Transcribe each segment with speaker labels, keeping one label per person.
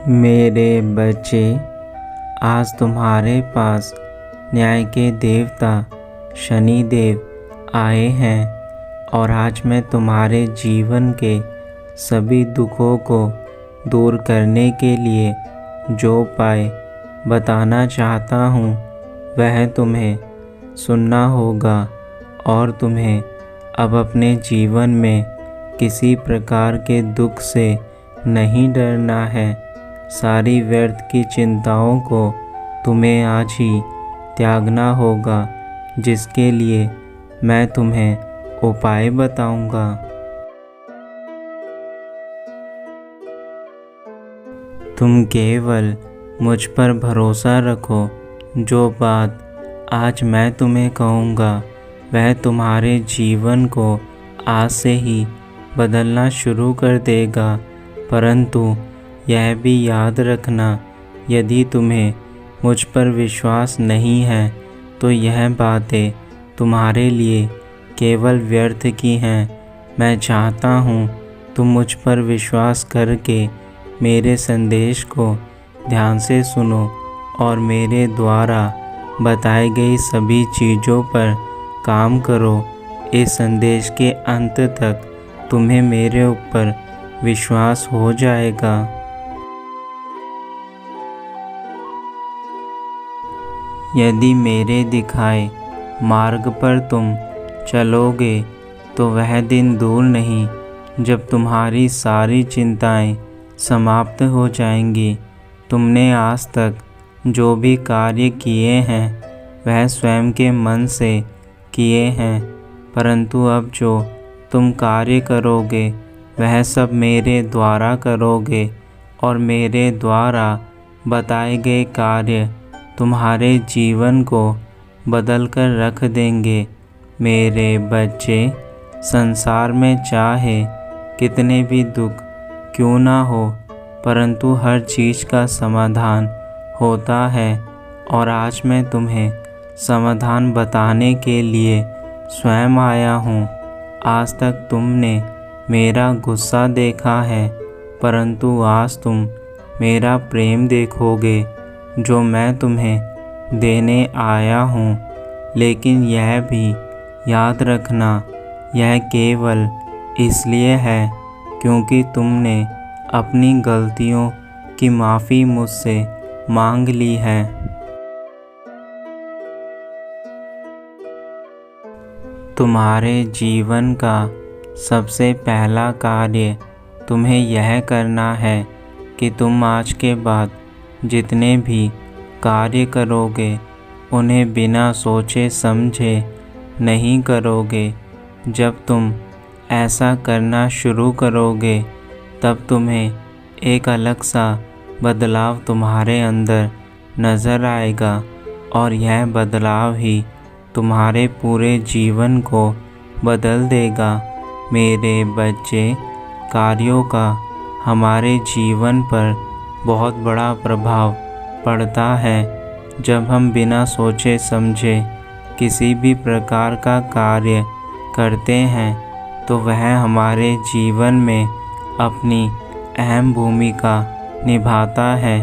Speaker 1: मेरे बच्चे, आज तुम्हारे पास न्याय के देवता शनि देव आए हैं और आज मैं तुम्हारे जीवन के सभी दुखों को दूर करने के लिए जो उपाय बताना चाहता हूँ वह तुम्हें सुनना होगा और तुम्हें अब अपने जीवन में किसी प्रकार के दुख से नहीं डरना है। सारी व्यर्थ की चिंताओं को तुम्हें आज ही त्यागना होगा, जिसके लिए मैं तुम्हें उपाय बताऊंगा। तुम केवल मुझ पर भरोसा रखो। जो बात आज मैं तुम्हें कहूँगा वह तुम्हारे जीवन को आज से ही बदलना शुरू कर देगा। परंतु यह भी याद रखना, यदि तुम्हें मुझ पर विश्वास नहीं है तो यह बातें तुम्हारे लिए केवल व्यर्थ की हैं। मैं चाहता हूँ तुम मुझ पर विश्वास करके मेरे संदेश को ध्यान से सुनो और मेरे द्वारा बताई गई सभी चीज़ों पर काम करो। इस संदेश के अंत तक तुम्हें मेरे ऊपर विश्वास हो जाएगा। यदि मेरे दिखाए मार्ग पर तुम चलोगे तो वह दिन दूर नहीं जब तुम्हारी सारी चिंताएं समाप्त हो जाएंगी। तुमने आज तक जो भी कार्य किए हैं वह स्वयं के मन से किए हैं, परंतु अब जो तुम कार्य करोगे वह सब मेरे द्वारा करोगे और मेरे द्वारा बताए गए कार्य तुम्हारे जीवन को बदल कर रख देंगे। मेरे बच्चे, संसार में चाहे कितने भी दुख क्यों ना हो, परंतु हर चीज़ का समाधान होता है और आज मैं तुम्हें समाधान बताने के लिए स्वयं आया हूँ। आज तक तुमने मेरा गुस्सा देखा है, परंतु आज तुम मेरा प्रेम देखोगे जो मैं तुम्हें देने आया हूँ। लेकिन यह भी याद रखना, यह केवल इसलिए है क्योंकि तुमने अपनी गलतियों की माफ़ी मुझसे मांग ली है। तुम्हारे जीवन का सबसे पहला कार्य तुम्हें यह करना है कि तुम आज के बाद जितने भी कार्य करोगे उन्हें बिना सोचे समझे नहीं करोगे। जब तुम ऐसा करना शुरू करोगे तब तुम्हें एक अलग सा बदलाव तुम्हारे अंदर नज़र आएगा और यह बदलाव ही तुम्हारे पूरे जीवन को बदल देगा। मेरे बच्चे, कार्यों का हमारे जीवन पर बहुत बड़ा प्रभाव पड़ता है। जब हम बिना सोचे समझे किसी भी प्रकार का कार्य करते हैं तो वह हमारे जीवन में अपनी अहम भूमिका निभाता है।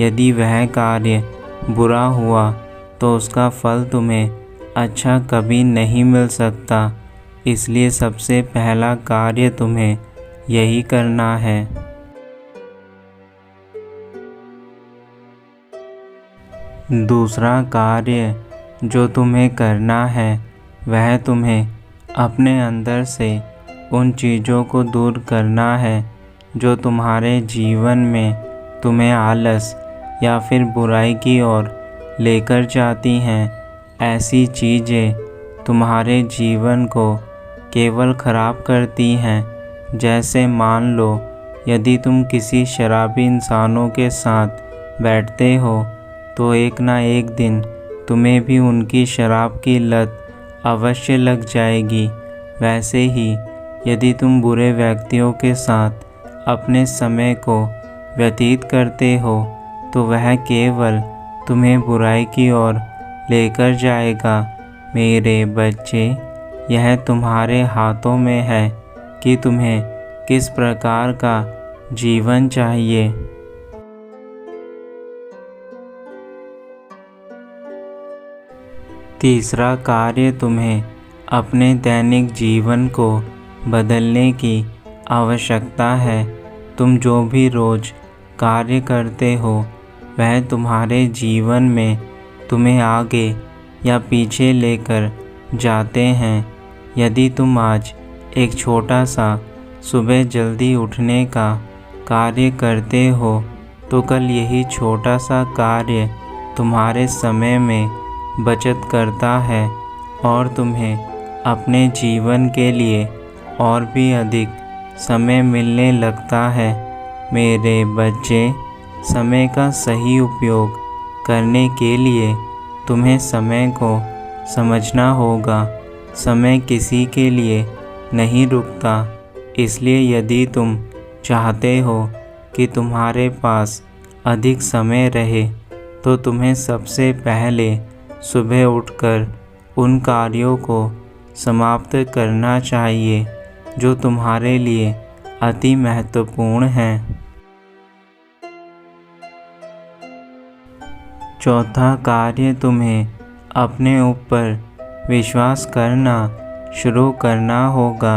Speaker 1: यदि वह कार्य बुरा हुआ तो उसका फल तुम्हें अच्छा कभी नहीं मिल सकता। इसलिए सबसे पहला कार्य तुम्हें यही करना है। दूसरा कार्य जो तुम्हें करना है वह तुम्हें अपने अंदर से उन चीज़ों को दूर करना है जो तुम्हारे जीवन में तुम्हें आलस या फिर बुराई की ओर लेकर जाती हैं। ऐसी चीज़ें तुम्हारे जीवन को केवल ख़राब करती हैं। जैसे मान लो यदि तुम किसी शराबी इंसानों के साथ बैठते हो तो एक ना एक दिन तुम्हें भी उनकी शराब की लत अवश्य लग जाएगी। वैसे ही यदि तुम बुरे व्यक्तियों के साथ अपने समय को व्यतीत करते हो तो वह केवल तुम्हें बुराई की ओर लेकर जाएगा। मेरे बच्चे, यह तुम्हारे हाथों में है कि तुम्हें किस प्रकार का जीवन चाहिए। तीसरा कार्य तुम्हें अपने दैनिक जीवन को बदलने की आवश्यकता है। तुम जो भी रोज़ कार्य करते हो वह तुम्हारे जीवन में तुम्हें आगे या पीछे लेकर जाते हैं। यदि तुम आज एक छोटा सा सुबह जल्दी उठने का कार्य करते हो तो कल यही छोटा सा कार्य तुम्हारे समय में बचत करता है और तुम्हें अपने जीवन के लिए और भी अधिक समय मिलने लगता है। मेरे बच्चे, समय का सही उपयोग करने के लिए तुम्हें समय को समझना होगा। समय किसी के लिए नहीं रुकता, इसलिए यदि तुम चाहते हो कि तुम्हारे पास अधिक समय रहे तो तुम्हें सबसे पहले सुबह उठकर उन कार्यों को समाप्त करना चाहिए जो तुम्हारे लिए अति महत्वपूर्ण हैं। चौथा कार्य तुम्हें अपने ऊपर विश्वास करना शुरू करना होगा।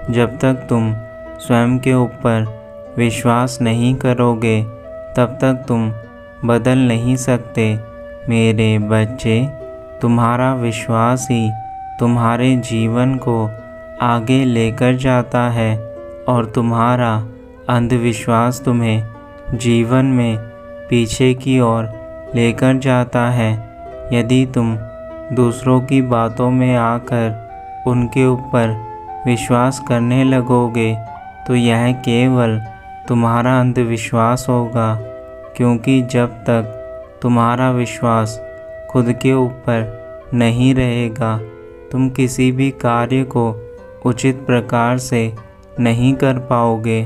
Speaker 1: जब तक तुम स्वयं के ऊपर विश्वास नहीं करोगे तब तक तुम बदल नहीं सकते। मेरे बच्चे, तुम्हारा विश्वास ही तुम्हारे जीवन को आगे लेकर जाता है और तुम्हारा अंधविश्वास तुम्हें जीवन में पीछे की ओर लेकर जाता है। यदि तुम दूसरों की बातों में आकर उनके ऊपर विश्वास करने लगोगे तो यह केवल तुम्हारा अंधविश्वास होगा, क्योंकि जब तक तुम्हारा विश्वास खुद के ऊपर नहीं रहेगा तुम किसी भी कार्य को उचित प्रकार से नहीं कर पाओगे।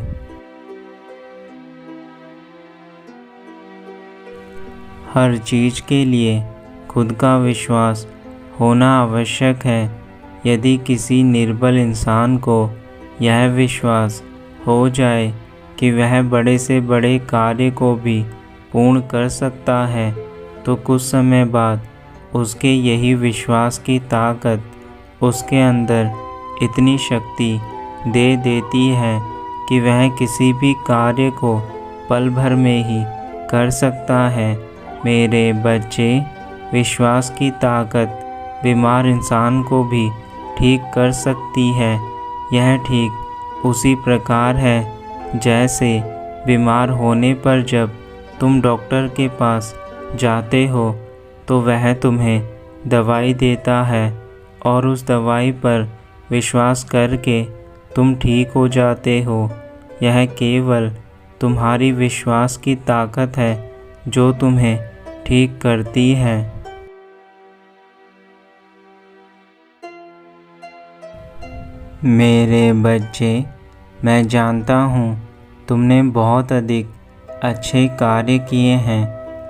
Speaker 1: हर चीज़ के लिए खुद का विश्वास होना आवश्यक है। यदि किसी निर्बल इंसान को यह विश्वास हो जाए कि वह बड़े से बड़े कार्य को भी पूर्ण कर सकता है तो कुछ समय बाद उसके यही विश्वास की ताकत उसके अंदर इतनी शक्ति दे देती है कि वह किसी भी कार्य को पल भर में ही कर सकता है। मेरे बच्चे, विश्वास की ताकत बीमार इंसान को भी ठीक कर सकती है। यह ठीक उसी प्रकार है जैसे बीमार होने पर जब तुम डॉक्टर के पास जाते हो तो वह तुम्हें दवाई देता है और उस दवाई पर विश्वास करके तुम ठीक हो जाते हो। यह केवल तुम्हारी विश्वास की ताकत है जो तुम्हें ठीक करती है। मेरे बच्चे, मैं जानता हूँ तुमने बहुत अधिक अच्छे कार्य किए हैं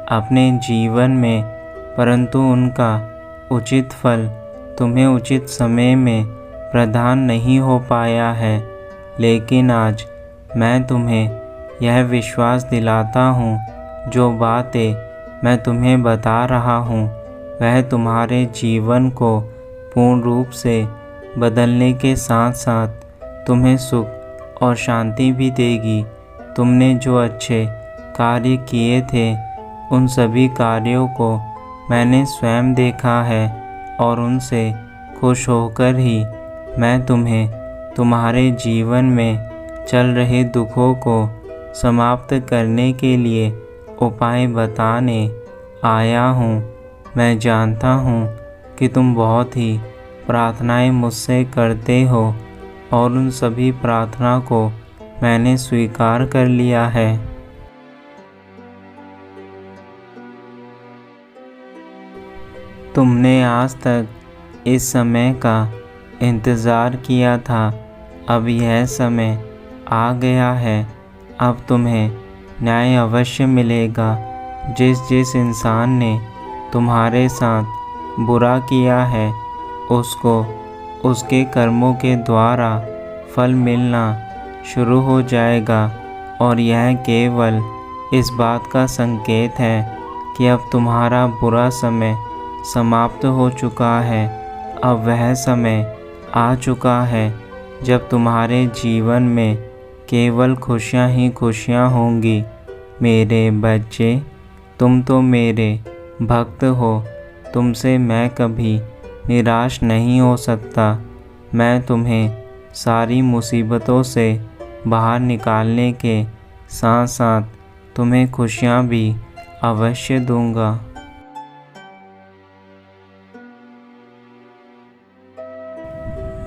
Speaker 1: अपने जीवन में, परंतु उनका उचित फल तुम्हें उचित समय में प्रदान नहीं हो पाया है। लेकिन आज मैं तुम्हें यह विश्वास दिलाता हूँ, जो बातें मैं तुम्हें बता रहा हूँ वह तुम्हारे जीवन को पूर्ण रूप से बदलने के साथ साथ तुम्हें सुख और शांति भी देगी। तुमने जो अच्छे कार्य किए थे उन सभी कार्यों को मैंने स्वयं देखा है और उनसे खुश होकर ही मैं तुम्हें तुम्हारे जीवन में चल रहे दुखों को समाप्त करने के लिए उपाय बताने आया हूँ। मैं जानता हूँ कि तुम बहुत ही प्रार्थनाएं मुझसे करते हो और उन सभी प्रार्थना को मैंने स्वीकार कर लिया है। तुमने आज तक इस समय का इंतज़ार किया था, अब यह समय आ गया है। अब तुम्हें न्याय अवश्य मिलेगा। जिस जिस इंसान ने तुम्हारे साथ बुरा किया है उसको उसके कर्मों के द्वारा फल मिलना शुरू हो जाएगा और यह केवल इस बात का संकेत है कि अब तुम्हारा बुरा समय समाप्त हो चुका है। अब वह समय आ चुका है जब तुम्हारे जीवन में केवल खुशियाँ ही खुशियाँ होंगी। मेरे बच्चे, तुम तो मेरे भक्त हो, तुमसे मैं कभी निराश नहीं हो सकता। मैं तुम्हें सारी मुसीबतों से बाहर निकालने के साथ साथ तुम्हें खुशियाँ भी अवश्य दूंगा।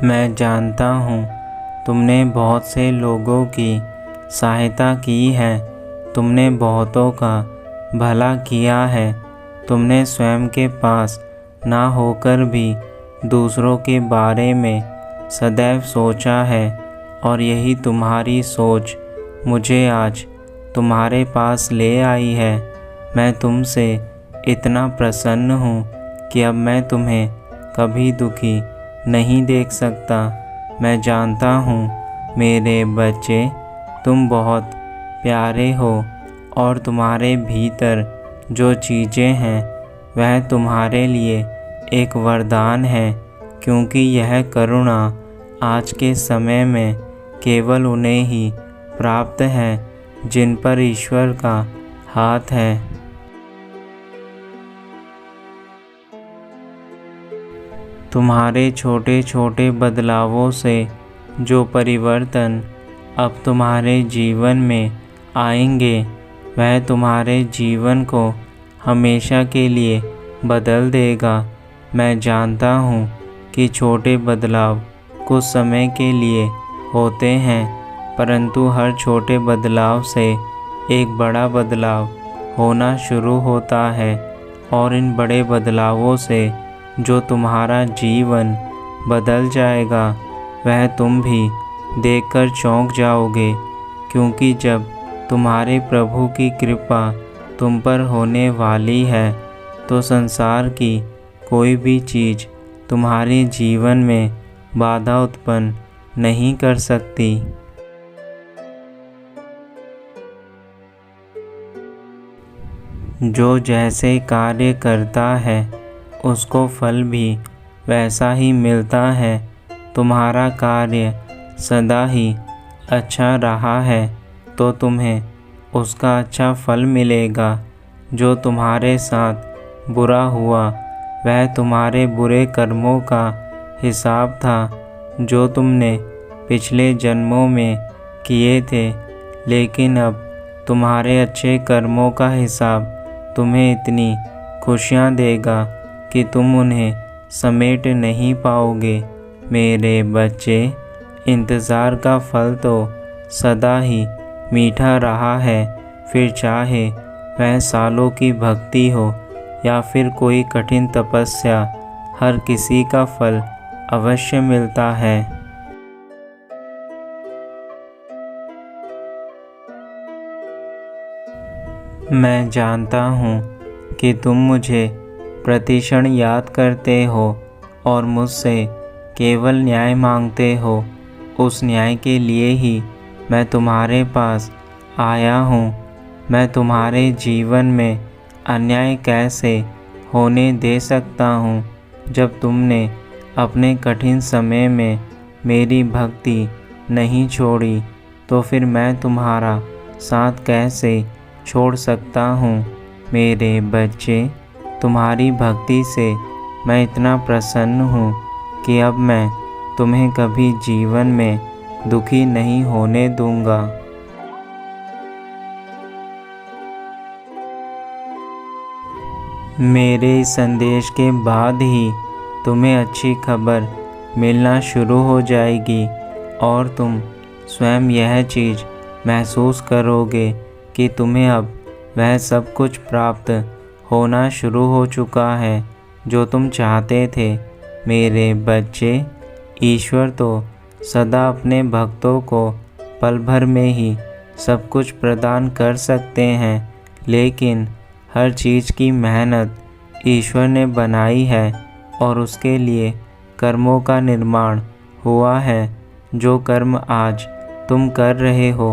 Speaker 1: मैं जानता हूँ तुमने बहुत से लोगों की सहायता की है, तुमने बहुतों का भला किया है, तुमने स्वयं के पास ना होकर भी दूसरों के बारे में सदैव सोचा है और यही तुम्हारी सोच मुझे आज तुम्हारे पास ले आई है। मैं तुमसे इतना प्रसन्न हूँ कि अब मैं तुम्हें कभी दुखी नहीं देख सकता। मैं जानता हूँ मेरे बच्चे, तुम बहुत प्यारे हो और तुम्हारे भीतर जो चीज़ें हैं वह तुम्हारे लिए एक वरदान है, क्योंकि यह करुणा आज के समय में केवल उन्हें ही प्राप्त है जिन पर ईश्वर का हाथ है। तुम्हारे छोटे छोटे बदलावों से जो परिवर्तन अब तुम्हारे जीवन में आएंगे वह तुम्हारे जीवन को हमेशा के लिए बदल देगा। मैं जानता हूँ कि छोटे बदलाव कुछ समय के लिए होते हैं, परंतु हर छोटे बदलाव से एक बड़ा बदलाव होना शुरू होता है और इन बड़े बदलावों से जो तुम्हारा जीवन बदल जाएगा वह तुम भी देखकर चौंक जाओगे, क्योंकि जब तुम्हारे प्रभु की कृपा तुम पर होने वाली है तो संसार की कोई भी चीज़ तुम्हारे जीवन में बाधा उत्पन्न नहीं कर सकती। जो जैसे कार्य करता है उसको फल भी वैसा ही मिलता है। तुम्हारा कार्य सदा ही अच्छा रहा है तो तुम्हें उसका अच्छा फल मिलेगा। जो तुम्हारे साथ बुरा हुआ वह तुम्हारे बुरे कर्मों का हिसाब था जो तुमने पिछले जन्मों में किए थे, लेकिन अब तुम्हारे अच्छे कर्मों का हिसाब तुम्हें इतनी खुशियाँ देगा कि तुम उन्हें समेट नहीं पाओगे। मेरे बच्चे, इंतज़ार का फल तो सदा ही मीठा रहा है, फिर चाहे वह सालों की भक्ति हो या फिर कोई कठिन तपस्या, हर किसी का फल अवश्य मिलता है। मैं जानता हूँ कि तुम मुझे प्रतिक्षण याद करते हो और मुझसे केवल न्याय मांगते हो। उस न्याय के लिए ही मैं तुम्हारे पास आया हूँ। मैं तुम्हारे जीवन में अन्याय कैसे होने दे सकता हूँ जब तुमने अपने कठिन समय में मेरी भक्ति नहीं छोड़ी, तो फिर मैं तुम्हारा साथ कैसे छोड़ सकता हूँ। मेरे बच्चे, तुम्हारी भक्ति से मैं इतना प्रसन्न हूँ कि अब मैं तुम्हें कभी जीवन में दुखी नहीं होने दूंगा। मेरे इस संदेश के बाद ही तुम्हें अच्छी खबर मिलना शुरू हो जाएगी और तुम स्वयं यह चीज़ महसूस करोगे कि तुम्हें अब वह सब कुछ प्राप्त होना शुरू हो चुका है जो तुम चाहते थे। मेरे बच्चे, ईश्वर तो सदा अपने भक्तों को पल भर में ही सब कुछ प्रदान कर सकते हैं, लेकिन हर चीज़ की मेहनत ईश्वर ने बनाई है और उसके लिए कर्मों का निर्माण हुआ है। जो कर्म आज तुम कर रहे हो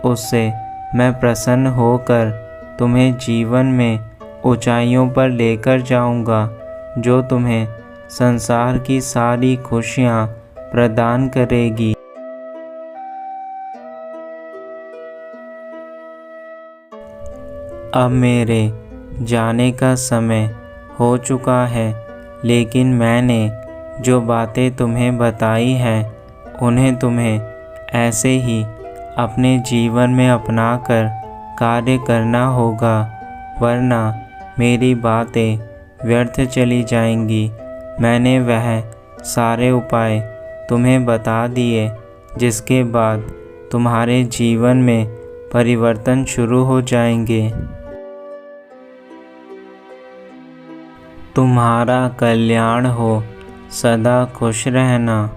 Speaker 1: उससे मैं प्रसन्न होकर तुम्हें जीवन में ऊंचाइयों पर लेकर जाऊंगा। जो तुम्हें संसार की सारी खुशियाँ प्रदान करेगी। अब मेरे जाने का समय हो चुका है, लेकिन मैंने जो बातें तुम्हें बताई हैं उन्हें तुम्हें ऐसे ही अपने जीवन में अपनाकर कार्य करना होगा, वरना मेरी बातें व्यर्थ चली जाएंगी। मैंने वह सारे उपाय तुम्हें बता दिए जिसके बाद तुम्हारे जीवन में परिवर्तन शुरू हो जाएंगे। तुम्हारा कल्याण हो, सदा खुश रहना।